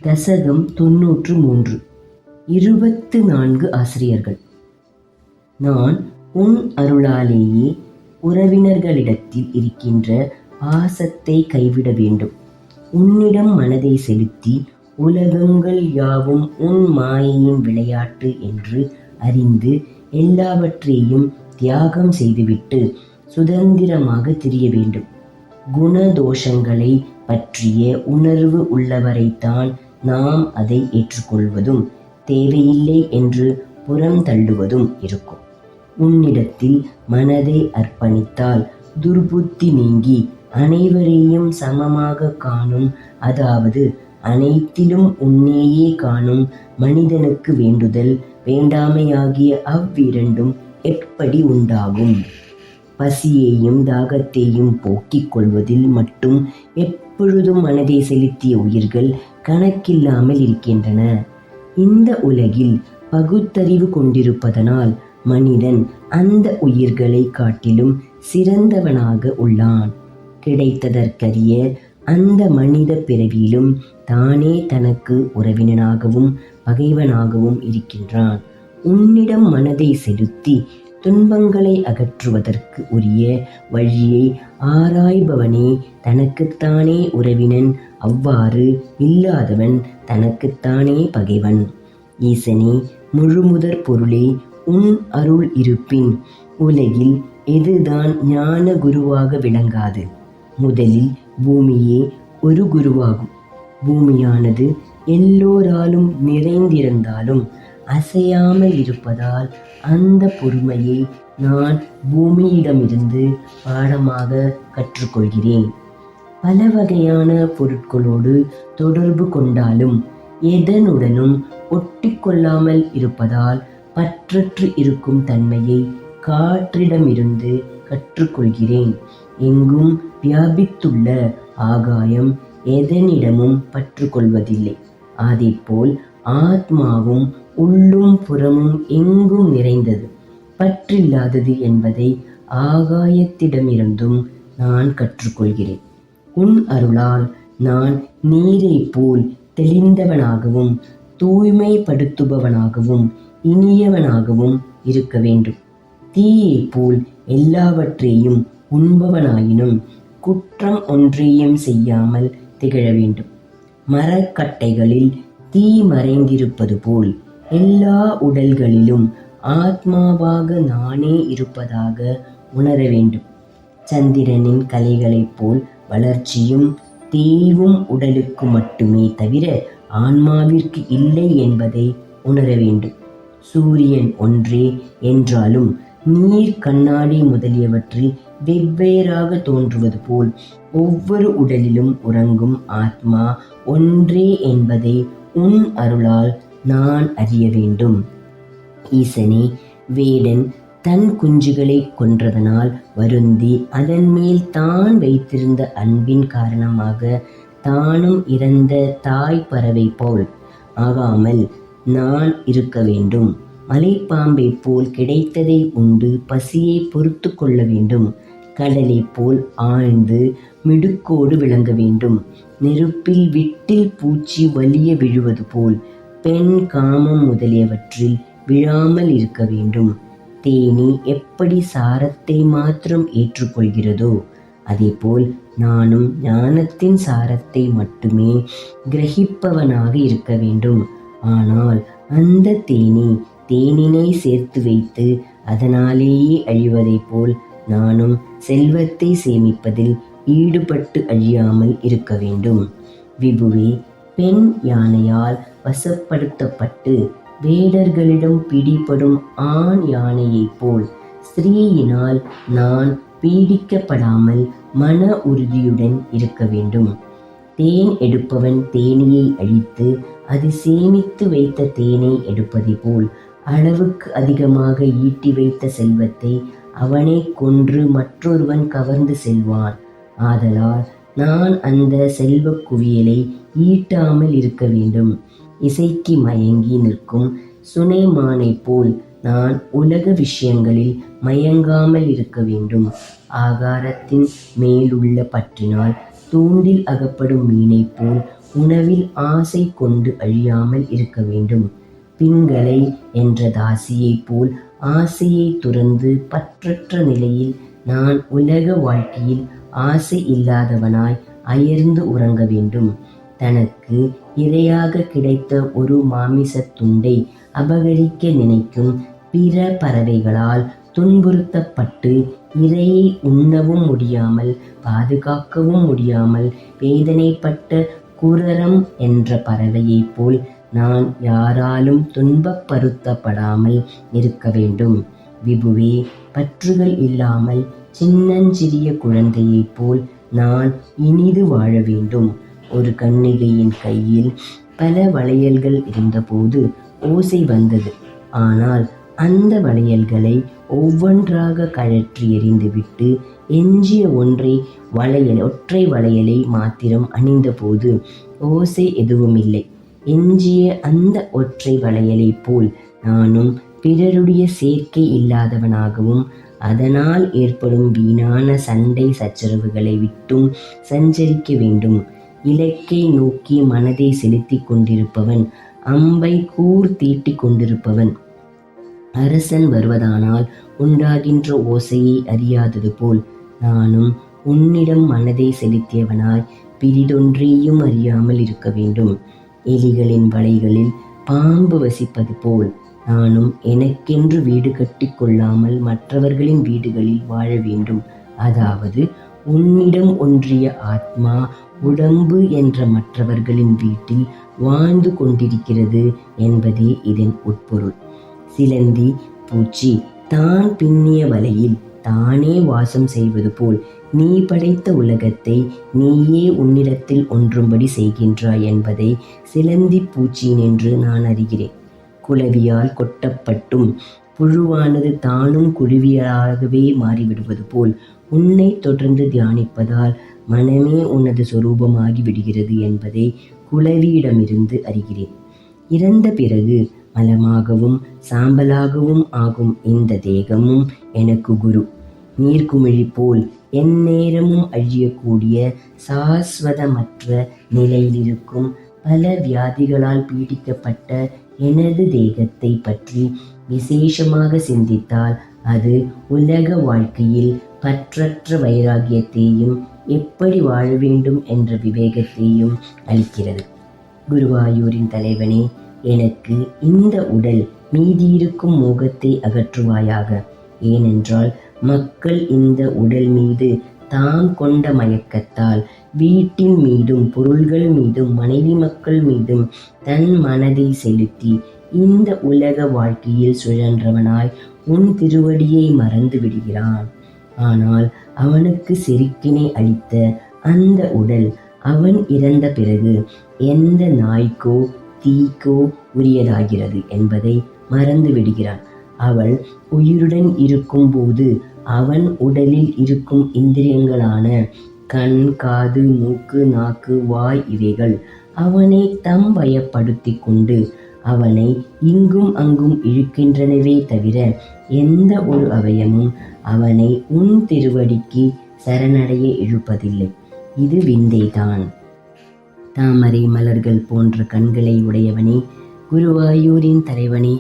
தசகம் 93. 24 ஆசிரியர்கள். நான் உன் அருளாலேயே உறவினர்களிடத்தில் இருக்கின்ற பாசத்தை கைவிட வேண்டும். உன்னிடம் மனதை செலுத்தி உலகங்கள் யாவும் உன் மாயையின் விளையாட்டு என்று அறிந்து எல்லாவற்றையும் தியாகம் செய்துவிட்டு சுதந்திரமாக திரிய வேண்டும். குணதோஷங்களை பற்றிய உணர்வு உள்ளவரைத்தான் நாம் அதை ஏற்றுக்கொள்வதும் தேவையில்லை என்று புறம் தள்ளுவதும் இருக்கும். உன்னிடத்தில் மனதை அர்ப்பணித்தால் துர்புத்தி நீங்கி அனைவரையும் சமமாக காணும், அதாவது அனைத்திலும் உன்னையே காணும் மனிதனுக்கு வேண்டுதல் வேண்டாமையாகிய அவ்விரண்டும் எப்படி உண்டாகும்? பசியையும் தாகத்தையும் போக்கிக் கொள்வதில் மட்டும் எப்பொழுதும் மனதை செலுத்திய உயிர்கள் கணக்கில்லாமல் இருக்கின்றன. இந்த உலகில் பகுத்தறிவு கொண்டிருப்பதனால் மனிதன் அந்த உயிர்களை காட்டிலும் சிறந்தவனாக உள்ளான். கிடைத்ததற்கரிய அந்த மனித பிறவியிலும் தானே தனக்கு உறவினனாகவும் பகைவனாகவும் இருக்கின்றான். உன்னிடம் மனதை செலுத்தி துன்பங்களை அகற்றுவதற்கு உரிய வழியை ஆராய்பவனே தனக்குத்தானே உறவினன், அவ்வாறு இல்லாதவன் தனக்குத்தானே பகைவன். ஈசனே, முழுமுதற் பொருளே, உன் அருள் இருப்பின் உலகில் எதுதான் ஞான குருவாக விளங்காது? முதலில் பூமியே ஒரு குருவாகும். பூமியானது எல்லோராலும் நிறைந்திருந்தாலும் அசையாமல் இருப்பதால் அந்த பொறுமையை நான் பூமியிடமிருந்து பாடமாக கற்றுக்கொள்கிறேன். பல வகையான பொருட்களோடு தொடர்பு கொண்டாலும் எதனுடனும் ஒட்டிக்கொள்ளாமல் இருப்பதால் பற்றற்று இருக்கும் தன்மையை காற்றிடமிருந்து கற்றுக்கொள்கிறேன். எங்கும் வியாபித்துள்ள ஆகாயம் எதனிடமும் பற்று கொள்வதில்லை. அதேபோல் ஆத்மாவும் உள்ளும் புறமும் எங்கும் நிறைந்தது, பற்றில்லாதது என்பதை ஆகாயத்திடமிருந்தும் நான் கற்றுக்கொள்கிறேன். உன் அருளால் நான் நீரை போல் தெளிந்தவனாகவும் தூய்மைப்படுத்துபவனாகவும் இனியவனாகவும் இருக்க வேண்டும். தீயை போல் எல்லாவற்றையும் உண்பவனாயினும் குற்றம் ஒன்றையும் செய்யாமல் திகழ வேண்டும். மரக்கட்டைகளில் தீ மறைந்திருப்பது போல் எல்லா உடல்களிலும் ஆத்மாவாக நானே இருப்பதாக உணர வேண்டும். சந்திரனின் கலைகளைப் போல் வளர்ச்சியும் தேய்வும் உடலுக்கு மட்டுமே தவிர ஆன்மாவிற்கு இல்லை என்பதை உணர வேண்டும். சூரியன் ஒன்றே என்றாலும் நீர், கண்ணாடி முதலியவற்றில் வெவ்வேறாக தோன்றுவது போல் ஒவ்வொரு உடலிலும் உறங்கும் ஆத்மா ஒன்றே என்பதை உன் அருளால் நான் அறிய வேண்டும். ஈசனே, வேடன் தன் குஞ்சுகளை கொன்றதனால் வருந்தி அதன் மேல் தான் வைத்திருந்த அன்பின் காரணமாக தானும் இறந்த தாய் பறவை போல் ஆகாமல் நான் இருக்க வேண்டும். மலைப்பாம்பை போல் கிடைத்ததை உண்டு பசியை பொறுத்து கொள்ள வேண்டும். கடலை போல் ஆழ்ந்து மிடுக்கோடு விளங்க வேண்டும். நெருப்பில் விட்டில் பூச்சி வலிய விழுவது போல் பெண், காமம் முதலியவற்றில் விழாமல் இருக்க வேண்டும். தேனி எப்படி சாரத்தை மாத்திரம் ஏற்றுக்கொள்கிறதோ அதேபோல் நானும் ஞானத்தின் சாரத்தை மட்டுமே கிரகிப்பவனாக இருக்க வேண்டும். ஆனால் அந்த தேனி தேனினை சேர்த்து வைத்து அதனாலேயே அழிவதைப் போல் நானும் செல்வத்தை சேமிப்பதில் ஈடுபட்டு அழியாமல் இருக்க வேண்டும். விபுவே, பெண் யானையால் வசப்படுத்தப்பட்டு வேடர்களிடம் பிடிபடும் ஆண் யானையைப் போல் ஸ்திரீயினால் நான் பீடிக்கப்படாமல் மன உறுதியுடன் இருக்க வேண்டும். தேன் எடுப்பவன் தேனியை அழித்து அது சேமித்து வைத்த தேனை எடுப்பதை போல் அளவுக்கு அதிகமாக ஈட்டி வைத்த செல்வத்தை அவனை கொன்று மற்றொருவன் கவர்ந்து செல்வான். ஆதலால் நான் அந்த செல்வ குவியலை ஈட்டாமல் இருக்க வேண்டும். இசைக்கு மயங்கி நிற்கும் சுனைமானை போல் நான் உலக விஷயங்களில் மயங்காமல் இருக்க வேண்டும். ஆகாரத்தின் மேலுள்ள பற்றினால் தூண்டில் அகப்படும் மீனைப் போல் உணவில் ஆசை கொண்டு அழியாமல் இருக்க வேண்டும். பிங்களை என்ற தாசியைப் போல் ஆசையை துறந்து பற்றற்ற நிலையில் நான் உலக வாழ்க்கையில் ஆசை இல்லாதவனாய் அயர்ந்து உறங்க வேண்டும். தனக்கு இரையாக கிடைத்த ஒரு மாமிசத் துண்டை அபகரிக்க நினைக்கும் பிற பறவைகளால் துன்புறுத்தப்பட்டு இரையை உண்ணவும் முடியாமல் பாதுகாக்கவும் முடியாமல் வேதனைப்பட்ட குரரம் என்ற பறவையைப் போல் நான் யாராலும் துன்பப்படுத்தப்படாமல் இருக்க வேண்டும். விபுவே, பற்றுகள் இல்லாமல் சின்னஞ்சிறிய குழந்தையைப் போல் நான் இனிது வாழ வேண்டும். ஒரு கன்னிகையின் கையில் பல வளையல்கள் இருந்தபோது ஓசை வந்தது. ஆனால் அந்த வளையல்களை ஒவ்வொன்றாக கழற்றி எறிந்துவிட்டு எஞ்சிய ஒற்றை வளையலை மாத்திரம் அணிந்தபோது ஓசை எதுவுமில்லை. எஞ்சிய அந்த ஒற்றை வளையலைப் போல் நானும் பிறருடைய சேர்க்கை இல்லாதவனாகவும் அதனால் ஏற்படும் வீணான சண்டை சச்சரவுகளை விட்டும் சஞ்சரிக்க வேண்டும். இலக்கை நோக்கி மனதை செலுத்தி கொண்டிருப்பவன் அம்பை தீட்டி கொண்டிருப்பவன் அரசன் வருவதானால் உண்டாகின்ற ஓசையை அறியாதது போல் நானும் உன்னிடம் மனதை செலுத்தியவனாய் பிரிதொன்றையும் அறியாமல் இருக்க வேண்டும். எலிகளின் வலைகளில் பாம்பு வசிப்பது போல் நானும் எனக்கென்று வீடு கட்டி கொள்ளாமல் மற்றவர்களின் வீடுகளில் வாழ வேண்டும். அதாவது உன்னிடம் ஒன்றிய ஆத்மா உடம்பு என்ற மற்றவர்களின் வீட்டில் வாழ்ந்து கொண்டிருக்கிறது என்பதே இதன் உட்பொருள். சிலந்தி பூச்சி தான் பின்னிய வலையில் தானே வாசம் செய்வது போல் நீ படைத்த உலகத்தை நீயே உன்னிடத்தில் ஒன்றும்படி செய்கின்றாய் என்பதை சிலந்தி பூச்சியின் என்று நான் அறிகிறேன். குளவியால் கொட்டப்பட்டும் புழுவானது தானும் குருவியாகவே மாறிவிடுவது போல் உன்னை தொடர்ந்து தியானிப்பதால் மனமே உனது சொரூபமாகி விடுகிறது என்பதை குளவியிடமிருந்து அறிகிறேன். இறந்த பிறகு மலமாகவும் சாம்பலாகவும் ஆகும் இந்த தேகமும் எனக்கு குரு. நீர்க்குமிழி போல் எந்நேரமும் அழியக்கூடிய சாஸ்வதமற்ற நிலையிலிருக்கும் பல வியாதிகளால் பீடிக்கப்பட்ட எனது தேகத்தை பற்றி விசேஷமாக சிந்தித்தால் அது உலக வாழ்க்கையில் பற்றற்ற வைராகியத்தையும் எப்படி வாழ வேண்டும் என்ற விவேகத்தையும் அளிக்கிறது. குருவாயூரின் தலைவனே, எனக்கு இந்த உடல் மீதியிருக்கும் மோகத்தை அகற்றுவாயாக. ஏனென்றால் மக்கள் இந்த உடல் மீது தாம் கொண்ட மயக்கத்தால் வீட்டின் மீதும் பொருள்கள் மீதும் மனைவி மக்கள் மீதும் தன் மனதை செலுத்தி இந்த உலக வாழ்க்கையில் சுழன்றவனாய் உன் திருவடியை மறந்து விடுகிறான். ஆனால் அவனுக்கு செருக்கினை அளித்த அந்த உடல் அவன் இறந்த பிறகு எந்த நாய்க்கோ தீக்கோ உரியதாகிறது என்பதை மறந்து விடுகிறான். அவள் உயிருடன் இருக்கும் போது அவன் உடலில் இருக்கும் இந்திரியங்களான கண், காது, மூக்கு, நாக்கு, வாய் இவைகள் அவனை தம் வயப்படுத்தி கொண்டு அவனை இங்கும் அங்கும் இழுக்கின்றனவே தவிர எந்த ஒரு அவயமும் அவனை உன் திருவடிக்கு சரணடைய இழுப்பதில்லை. இது விந்தைதான். தாமரை மலர்கள் போன்ற கண்களை உடையவனே, குருவாயூரின் தலைவனே,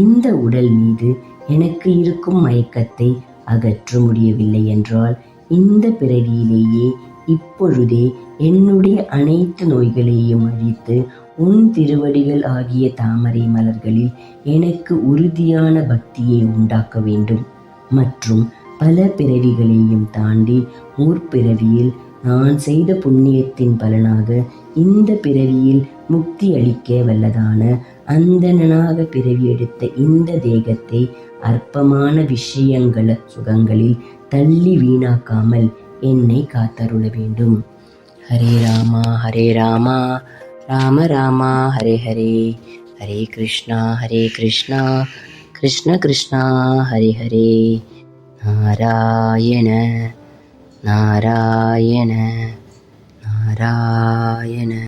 இந்த உடல் மீது எனக்கு இருக்கும் மயக்கத்தை அகற்ற முடியவில்லை என்றால் இந்த பிறவியிலேயே இப்பொழுதே என்னுடைய அனைத்து நோய்களையும் அழித்து உன் திருவடிகள் ஆகிய தாமரை மலர்களில் எனக்கு உறுதியான பக்தியை உண்டாக்க வேண்டும். மற்றும் பல பிறவிகளையும் தாண்டி முற்பிறவியில் நான் செய்த புண்ணியத்தின் பலனாக இந்த பிறவியில் முக்தி அளிக்க வல்லதான அந்தணனாக பிறவி எடுத்த இந்த தேகத்தை அற்பமான சுகங்களில் தள்ளி வீணாக்காமல் என்னை காத்தருள வேண்டும். ஹரே ராமா ஹரே ராமா ராம ராமா ஹரே ஹரே, ஹரே கிருஷ்ணா கிருஷ்ண கிருஷ்ணா ஹரே ஹரே, நாராயண நாராயண நாராயண.